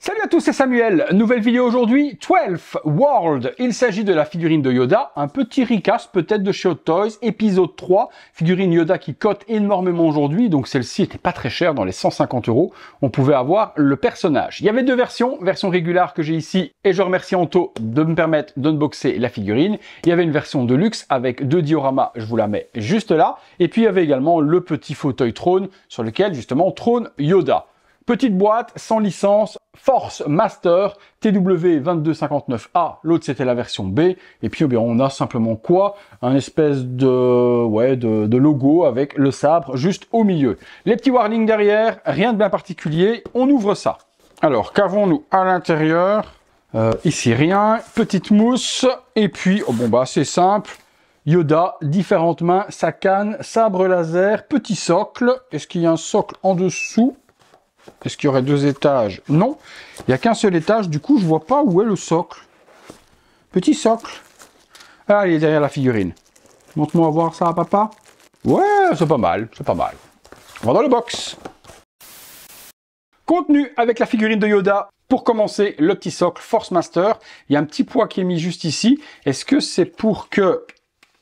Salut à tous, c'est Samuel. Nouvelle vidéo aujourd'hui, 12th World. Il s'agit de la figurine de Yoda, un petit recast peut-être de chez Hot Toys, épisode 3. Figurine Yoda qui cote énormément aujourd'hui, donc celle-ci était pas très chère, dans les 150 €. On pouvait avoir le personnage. Il y avait deux versions, version régulière que j'ai ici, et je remercie Anto de me permettre d'unboxer la figurine. Il y avait une version de luxe avec deux dioramas, je vous la mets juste là. Et puis il y avait également le petit fauteuil trône, sur lequel justement trône Yoda. Petite boîte, sans licence, Force Master, TW2259A, l'autre c'était la version B, et puis on a simplement quoi? Un espèce de logo avec le sabre juste au milieu. Les petits warnings derrière, rien de bien particulier, on ouvre ça. Alors, qu'avons-nous à l'intérieur? Ici rien, petite mousse, et puis, c'est simple, Yoda, différentes mains, sa canne, sabre laser, petit socle, est-ce qu'il y a un socle en dessous? Est-ce qu'il y aurait deux étages? Non, il n'y a qu'un seul étage, du coup je vois pas où est le socle. Petit socle. Ah, il est derrière la figurine. Montre-moi voir ça, papa. Ouais, c'est pas mal, c'est pas mal. On va dans le box. Contenu avec la figurine de Yoda. Pour commencer, le petit socle Force Master. Il y a un petit poids qui est mis juste ici. Est-ce que c'est pour que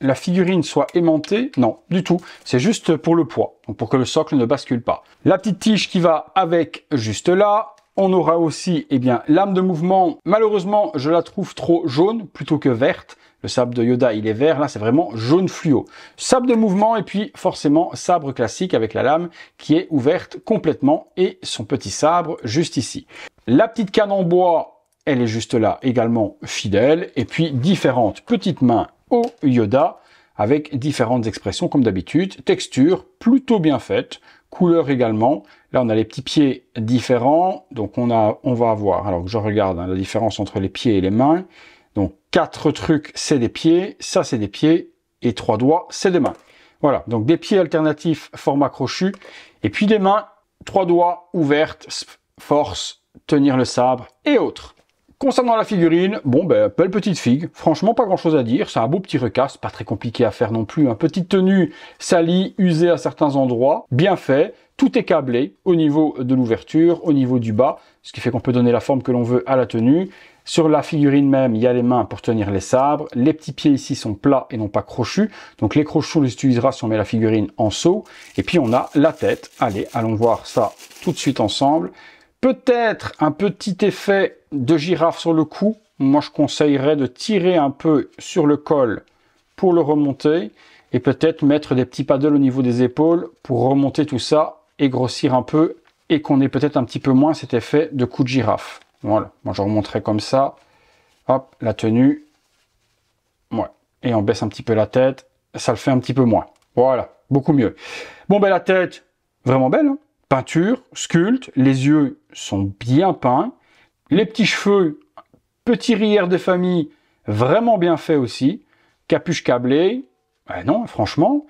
la figurine soit aimantée? Non, du tout. C'est juste pour le poids, donc pour que le socle ne bascule pas. La petite tige qui va avec, juste là. On aura aussi, l'âme de mouvement. Malheureusement, je la trouve trop jaune plutôt que verte. Le sabre de Yoda, il est vert. Là, c'est vraiment jaune fluo. Sabre de mouvement et puis forcément sabre classique avec la lame qui est ouverte complètement et son petit sabre juste ici. La petite canne en bois, elle est juste là également fidèle. Et puis différentes petites mains au Yoda avec différentes expressions comme d'habitude, texture plutôt bien faite, couleur également. Là on a les petits pieds différents, donc on va avoir, alors que je regarde la différence entre les pieds et les mains. Donc 4 trucs c'est des pieds, ça c'est des pieds et 3 doigts c'est des mains. Voilà, donc des pieds alternatifs format crochu et puis des mains 3 doigts ouvertes, force, tenir le sabre et autres. Concernant la figurine, belle petite figue, franchement pas grand chose à dire, c'est un beau petit recast, pas très compliqué à faire non plus, petite tenue salie, usée à certains endroits, bien fait, tout est câblé au niveau de l'ouverture, au niveau du bas, ce qui fait qu'on peut donner la forme que l'on veut à la tenue. Sur la figurine même, il y a les mains pour tenir les sabres, les petits pieds ici sont plats et non pas crochus, donc les crochus on les utilisera si on met la figurine en saut, et puis on a la tête, allez, allons voir ça tout de suite ensemble. Peut-être un petit effet de girafe sur le cou. Moi, je conseillerais de tirer un peu sur le col pour le remonter et peut-être mettre des petits paddles au niveau des épaules pour remonter tout ça et grossir un peu et qu'on ait peut-être un petit peu moins cet effet de cou de girafe. Voilà, moi je remonterai comme ça. Hop, la tenue. Ouais. Et on baisse un petit peu la tête. Ça le fait un petit peu moins. Voilà, beaucoup mieux. La tête, vraiment belle, hein. Peinture, sculpte, les yeux sont bien peints, les petits cheveux, petit rierre de famille, vraiment bien fait aussi, capuche câblée, non, franchement,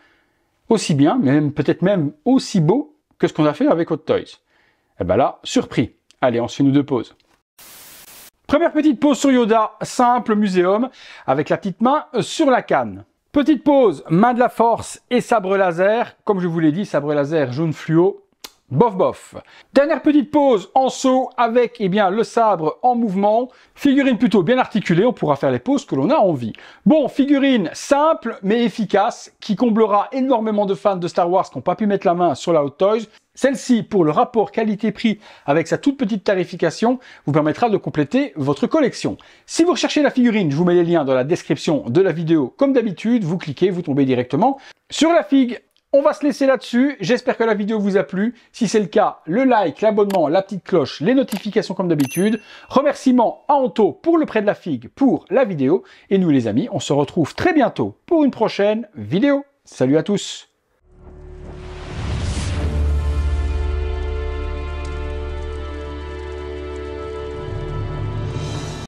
aussi bien, peut-être même aussi beau que ce qu'on a fait avec Hot Toys. Et là, surpris. Allez, on se fait nous deux pauses. Première petite pause sur Yoda, simple muséum, avec la petite main sur la canne. Petite pause, main de la force et sabre laser, comme je vous l'ai dit, sabre laser jaune fluo, bof bof. Dernière petite pause en saut avec le sabre en mouvement. Figurine plutôt bien articulée, on pourra faire les poses que l'on a envie. Bon, figurine simple mais efficace qui comblera énormément de fans de Star Wars qui n'ont pas pu mettre la main sur la Hot Toys. Celle-ci, pour le rapport qualité-prix avec sa toute petite tarification, vous permettra de compléter votre collection. Si vous recherchez la figurine, je vous mets les liens dans la description de la vidéo. Comme d'habitude, vous cliquez, vous tombez directement sur la figue. On va se laisser là-dessus. J'espère que la vidéo vous a plu. Si c'est le cas, le like, l'abonnement, la petite cloche, les notifications comme d'habitude. Remerciements à Anto pour le prêt de la figue pour la vidéo. Et nous les amis, on se retrouve très bientôt pour une prochaine vidéo. Salut à tous!